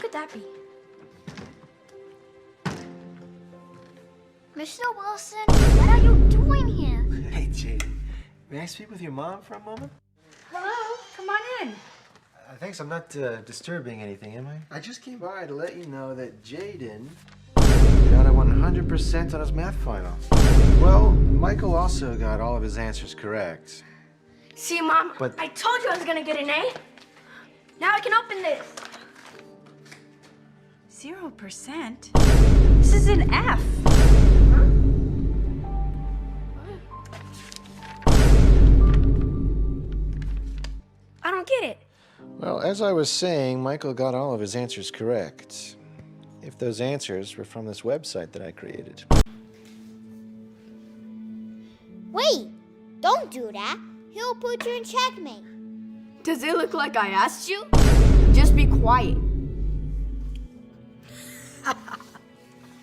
could that be? Mr. Wilson, what are you doing here? Hey, Jaden. May I speak with your mom for a moment? Hello, come on in. Thanks, I'm not disturbing anything, am I? I just came by to let you know that Jaden got a 100% on his math final. Well, Michael also got all of his answers correct. See, Mom, But- I told you I was gonna get an A. Now I can open this. 0%? This is an F. I don't get it. Well, as I was saying, Michael got all of his answers correct. If those answers were from this website that I created. Wait, don't do that. He'll put you in checkmate. Does it look like I asked you? Just be quiet.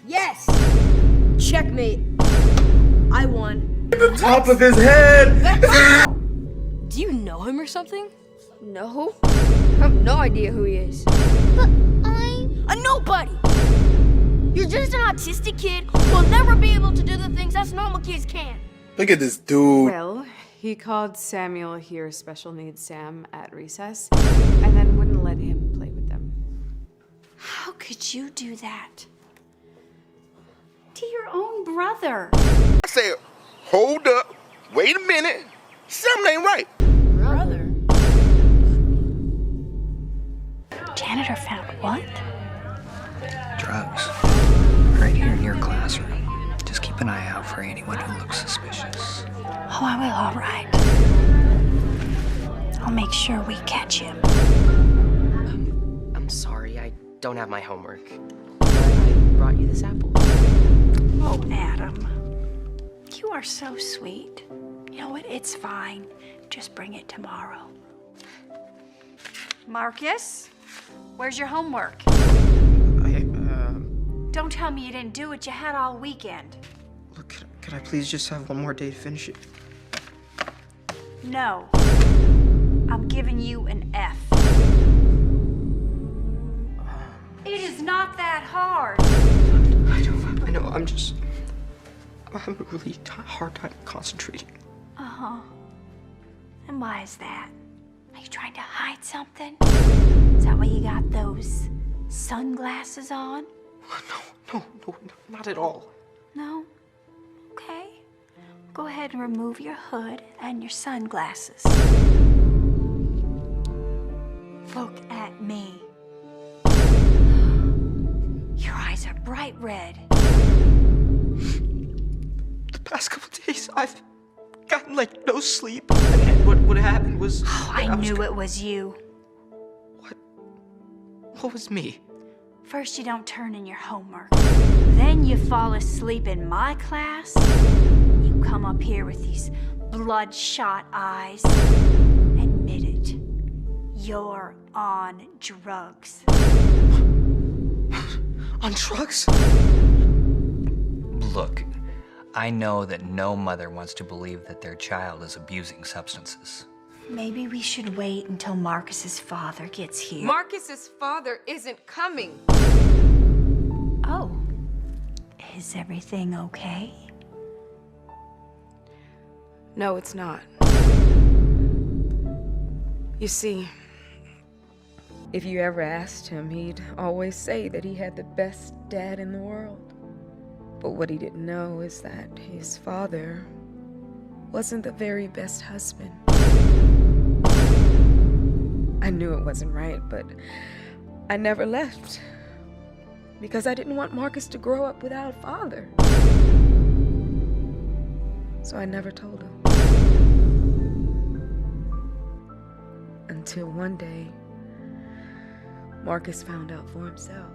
Yes! Checkmate. I won. Top of his head! Do you know him or something? No. I have no idea who he is. But I'm... A nobody! You're just an autistic kid who will never be able to do the things us normal kids can. Look at this dude. Well, he called Samuel here special needs Sam at recess and then wouldn't let him play with them. How could you do that? To your own brother. I said, hold up, wait a minute. Something ain't right. Brother? Janitor found what? Drugs. Right here in your classroom. Just keep an eye out for anyone who looks suspicious. Oh, I will, all right. I'll make sure we catch him. I'm sorry, I don't have my homework. But I brought you this apple. Oh, Adam. You are so sweet. You know what? It's fine. Just bring it tomorrow. Marcus, where's your homework? Don't tell me you didn't do what you had all weekend. Look, could I please just have one more day to finish it? No. I'm giving you an F. It is not that hard. I know, I'm having a really hard time concentrating. Uh-huh. And why is that? Are you trying to hide something? Is that why you got those sunglasses on? No, not at all. No? Okay. Go ahead and remove your hood and your sunglasses. Look at me. Your eyes are bright red. The past couple days, I've gotten like no sleep. And what happened was... Oh, I knew it was you. What was me? First, you don't turn in your homework. Then you fall asleep in my class. You come up here with these bloodshot eyes. Admit it. You're on drugs. On drugs? Look, I know that no mother wants to believe that their child is abusing substances. Maybe we should wait until Marcus's father gets here. Marcus's father isn't coming. Oh. Is everything okay? No, it's not. You see, if you ever asked him, he'd always say that he had the best dad in the world. But what he didn't know is that his father wasn't the very best husband. I knew it wasn't right, but I never left because I didn't want Marcus to grow up without a father. So I never told him. Until one day, Marcus found out for himself.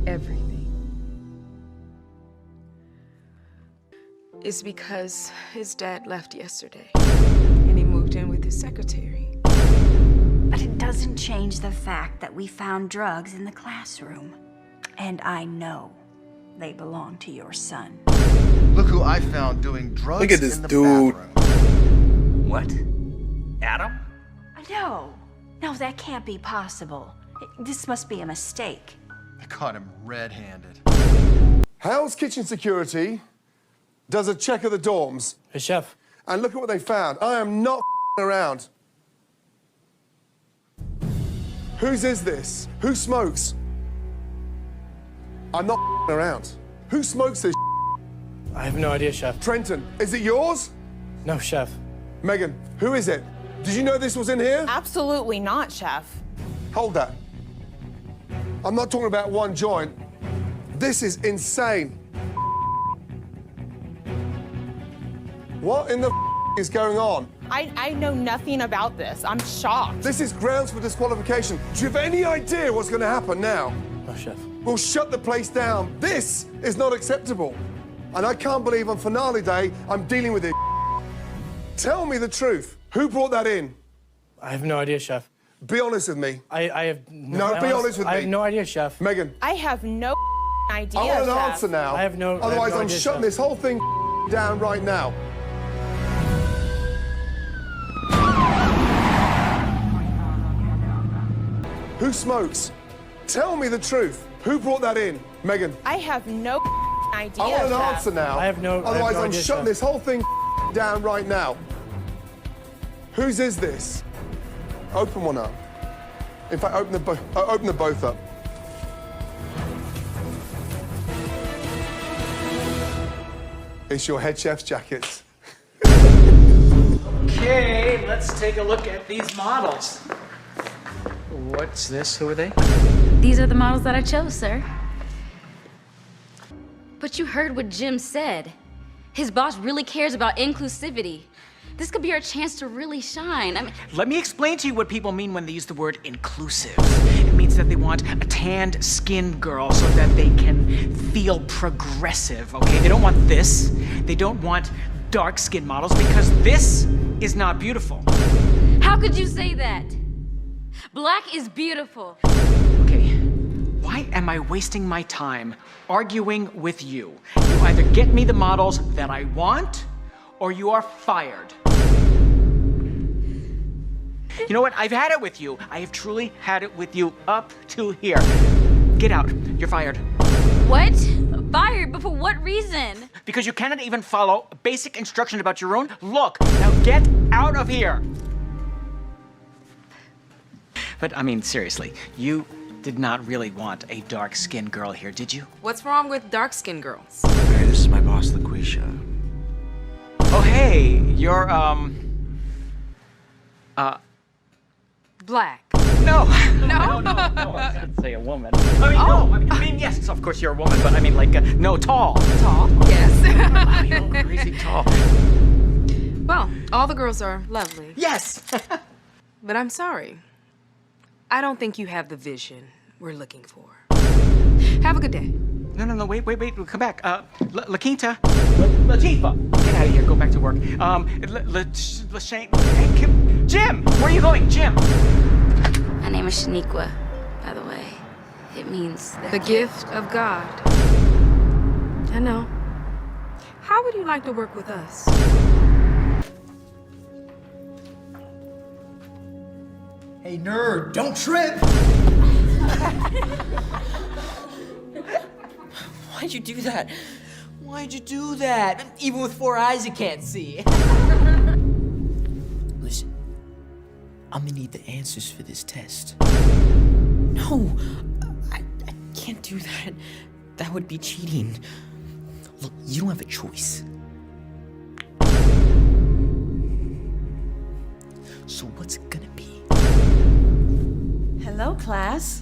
Everything. It's because his dad left yesterday, and he moved in with his secretary. But it doesn't change the fact that we found drugs in the classroom. And I know they belong to your son. Look who I found doing drugs. Look at this in the dude. What? Adam? No, that can't be possible. This must be a mistake. I caught him red-handed. Hell's Kitchen Security does a check of the dorms. Hey, Chef. And look at what they found. I am not around. Whose is this? Who smokes? I'm not around. Who smokes this? I have no idea, Chef. Trenton, is it yours? No, Chef. Megan, who is it? Did you know this was in here? Absolutely not, Chef. Hold that. I'm not talking about one joint. This is insane. What in the is going on? I know nothing about this. I'm shocked. This is grounds for disqualification. Do you have any idea what's going to happen now? No, Chef. We'll shut the place down. This is not acceptable. And I can't believe on finale day, I'm dealing with it. Tell me the truth. Who brought that in? I have no idea, Chef. Be honest with me. I have No, be honest with me. I have no idea, Chef. Megan. I have no idea, I want an Chef. answer now. I have no Otherwise, I'm idea, shutting Chef. this whole thing down right now. Who smokes? Tell me the truth. Who brought that in? Megan. I have no idea, I want an Chef. answer now. I have no Otherwise, I'm idea, shutting Chef. this whole thing down right now. Whose is this? Open one up. In fact, open them both up. It's your head chef's jackets. Okay, let's take a look at these models. What's this? Who are they? These are the models that I chose, sir. But you heard what Jim said. His boss really cares about inclusivity. This could be our chance to really shine. I mean, Let me explain to you what people mean when they use the word inclusive. It means that they want a tanned skinned girl so that they can feel progressive, okay? They don't want this. They don't want dark skinned models because this is not beautiful. how could you say that? Black is beautiful. Okay, why am I wasting my time arguing with you? You either get me the models that I want or you are fired. You know what? I've had it with you. I have truly had it with you up to here. Get out. You're fired. What? Fired? But for what reason? Because you cannot even follow basic instructions about your own look. Now get out of here. But I mean, seriously, you did not really want a dark-skinned girl here, did you? What's wrong with dark-skinned girls? Hey, this is my boss, LaQuisha. Oh, hey, you're, Black. No. No? No, I didn't say a woman. I mean, no. I mean, yes, of course you're a woman, but I mean, like, no, tall. Tall? Yes. Wow, you're crazy tall. Well, all the girls are lovely. Yes. But I'm sorry. I don't think you have the vision we're looking for. Have a good day. No, wait, come back. Laquita. Latifah. Get out of here, go back to work. Lashane. Hey, Jim, where are you going, Jim? My name is Shaniqua, by the way. It means The gift of God. I know. How would you like to work with us? Hey, nerd, don't trip! Why'd you do that? Why'd you do that? Even with 4 eyes, you can't see. Listen, I'm gonna need the answers for this test. No, I can't do that. That would be cheating. Look, you don't have a choice. So what's it gonna be? Hello, class.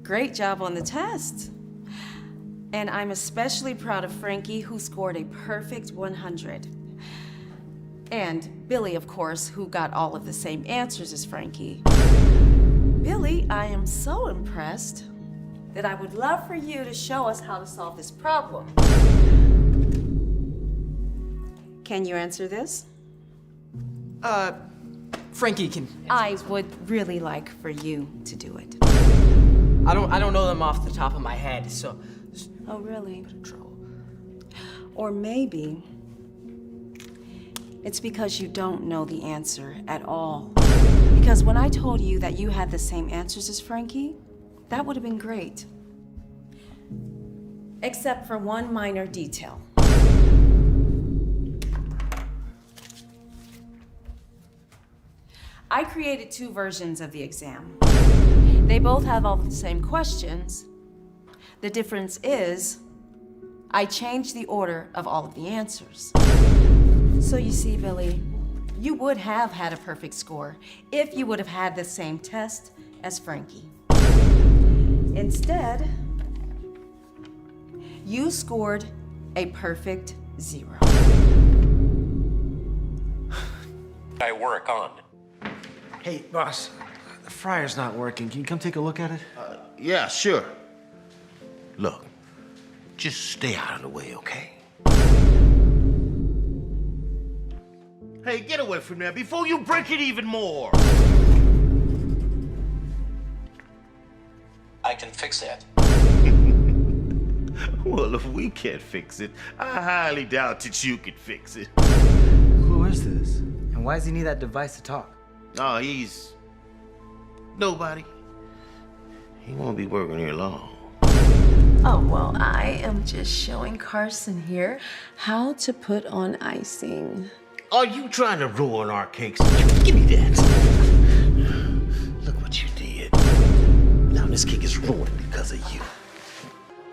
Great job on the test. And I'm especially proud of Frankie, who scored a perfect 100. And Billy, of course, who got all of the same answers as Frankie. Billy, I am so impressed that I would love for you to show us how to solve this problem. Can you answer this? Frankie can. I would really like for you to do it. I don't know them off the top of my head, so. Oh, really? Or maybe it's because you don't know the answer at all. Because when I told you that you had the same answers as Frankie, That would have been great. Except for one minor detail. I created 2 versions of the exam. They both have all the same questions. The difference is, I changed the order of all of the answers. So you see, Billy, you would have had a perfect score if you would have had the same test as Frankie. Instead, you scored a perfect 0. I work on. Hey, boss, the fryer's not working. Can you come take a look at it? Yeah, sure. Look, just stay out of the way, okay? Hey, get away from there before you break it even more. I can fix that. Well, if we can't fix it, I highly doubt that you could fix it. Who is this? And why does he need that device to talk? Oh, he's nobody. He won't be working here long. Oh, well, I am just showing Carson here how to put on icing. Are you trying to ruin our cakes? Give me that. Look what you did. Now this cake is ruined because of you.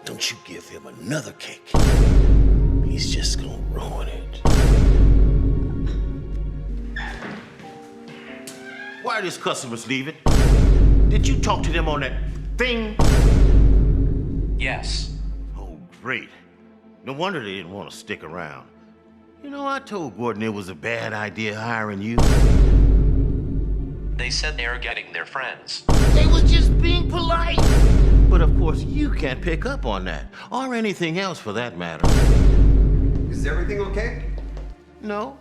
Don't you give him another cake. He's just gonna ruin it. Why are these customers leaving? Did you talk to them on that thing? Yes. Oh, great. No wonder they didn't want to stick around. You know, I told Gordon it was a bad idea hiring you. They said they are getting their friends. They was just being polite. But of course, you can't pick up on that, or anything else for that matter. Is everything okay? No.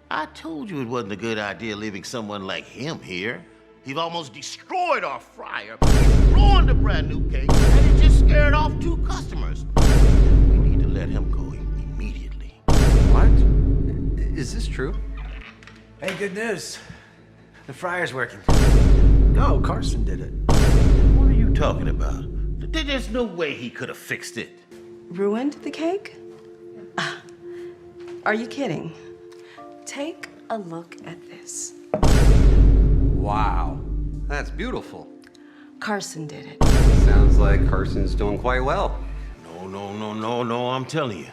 I told you it wasn't a good idea leaving someone like him here. He's almost destroyed our fryer. He's ruined a brand new cake, and he just scared off 2 customers. We need to let him go immediately. What? Is this true? Hey, good news. The fryer's working. No, Carson did it. What are you talking about? There's no way he could have fixed it. Ruined the cake? Are you kidding? Take a look at this. Wow, that's beautiful. Carson did it. Sounds like Carson's doing quite well. No, I'm telling you.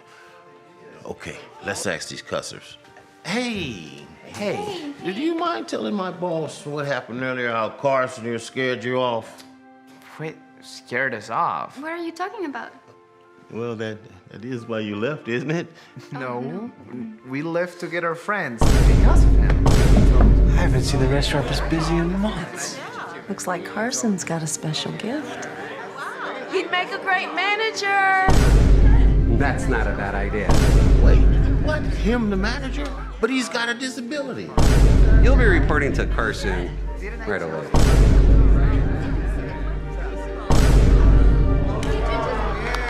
Okay, let's ask these cussers. Hey, do you mind telling my boss what happened earlier, how Carson here scared you off? Wait, scared us off? What are you talking about? Well, that is why you left, isn't it? No, we left to get our friends because of him. I haven't seen the restaurant this busy in months. Looks like Carson's got a special gift. He'd make a great manager. That's not a bad idea. Wait, what? Him, the manager? But he's got a disability. You'll be reporting to Carson right away.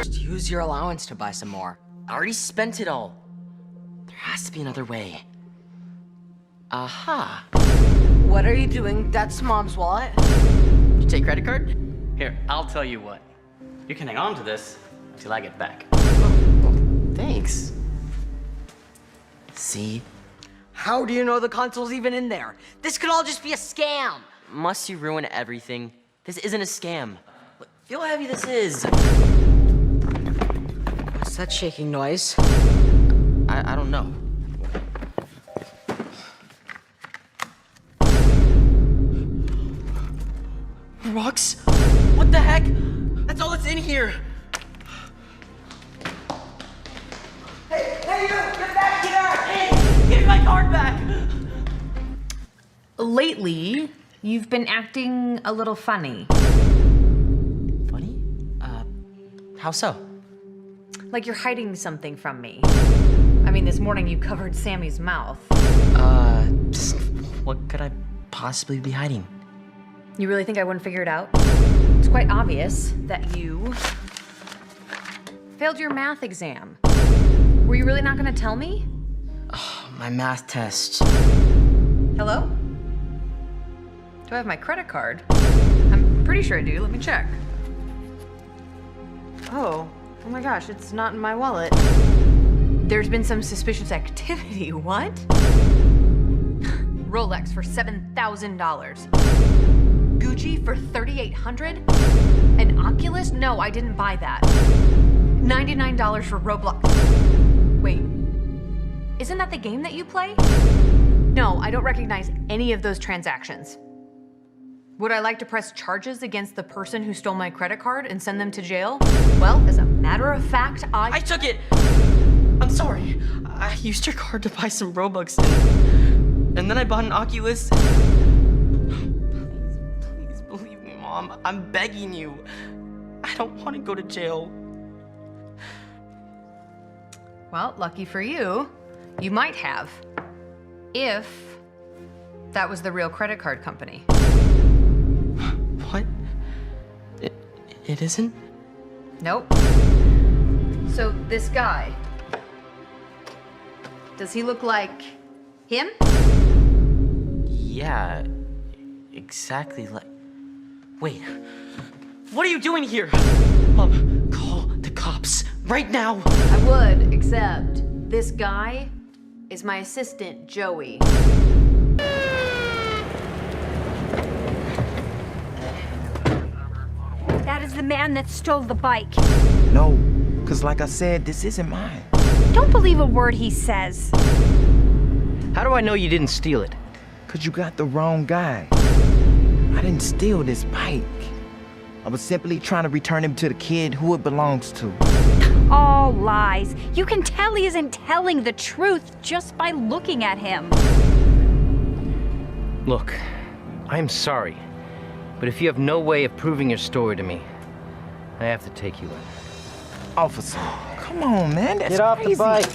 Just use your allowance to buy some more. I already spent it all. There has to be another way. Aha. What are you doing? That's Mom's wallet. Did you take credit card? Here, I'll tell you what. You can hang on to this till I get back. Thanks. See? How do you know the console's even in there? This could all just be a scam. Must you ruin everything? This isn't a scam. Feel how heavy this is. What's that shaking noise? I don't know. Rocks? What the heck? That's all that's in here. Hey, you! Get back here! Hey, give my card back! Lately, you've been acting a little funny. Funny? How so? Like you're hiding something from me. I mean, this morning you covered Sammy's mouth. What could I possibly be hiding? You really think I wouldn't figure it out? It's quite obvious that you failed your math exam. Were you really not gonna tell me? Oh, my math test. Hello? Do I have my credit card? I'm I'm pretty sure I do. Let me check. Oh my gosh, it's not in my wallet. There's been some suspicious activity. What? Rolex for $7,000. Gucci for $3,800. An Oculus? No, I didn't buy that. $99 for Roblox. Wait, isn't that the game that you play? No, I don't recognize any of those transactions. Would I like to press charges against the person who stole my credit card and send them to jail? Well, as a matter of fact, I took it! I'm sorry. I used your card to buy some Robux and then I bought an Oculus. Please believe me, Mom. I'm begging you. I don't want to go to jail. Well, lucky for you, you might have. If that was the real credit card company. What? It isn't? Nope. So this guy, does he look like him? Yeah, exactly like... Wait, what are you doing here? Mom, call the cops right now. I would, except this guy is my assistant, Joey. That is the man that stole the bike. No, because like I said, this isn't mine. Don't believe a word he says. How do I know you didn't steal it? Because you got the wrong guy. I didn't steal this bike. I was simply trying to return him to the kid who it belongs to. All lies. You can tell he isn't telling the truth just by looking at him. Look, I'm sorry, but if you have no way of proving your story to me, I have to take you in. Officer, come on, man, that's Get off crazy. the bike.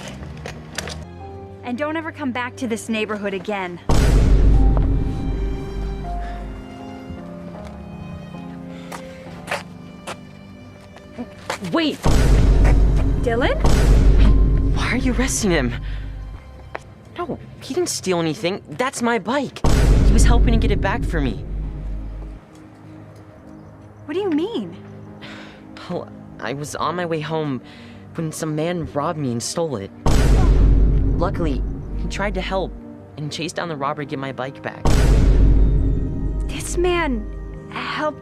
And don't ever come back to this neighborhood again. Wait! Dylan? Why are you arresting him? No, he didn't steal anything. That's my bike. He was helping to get it back for me. What do you mean? Well, I was on my way home when some man robbed me and stole it. Luckily, he tried to help and chased down the robber to get my bike back. This man helped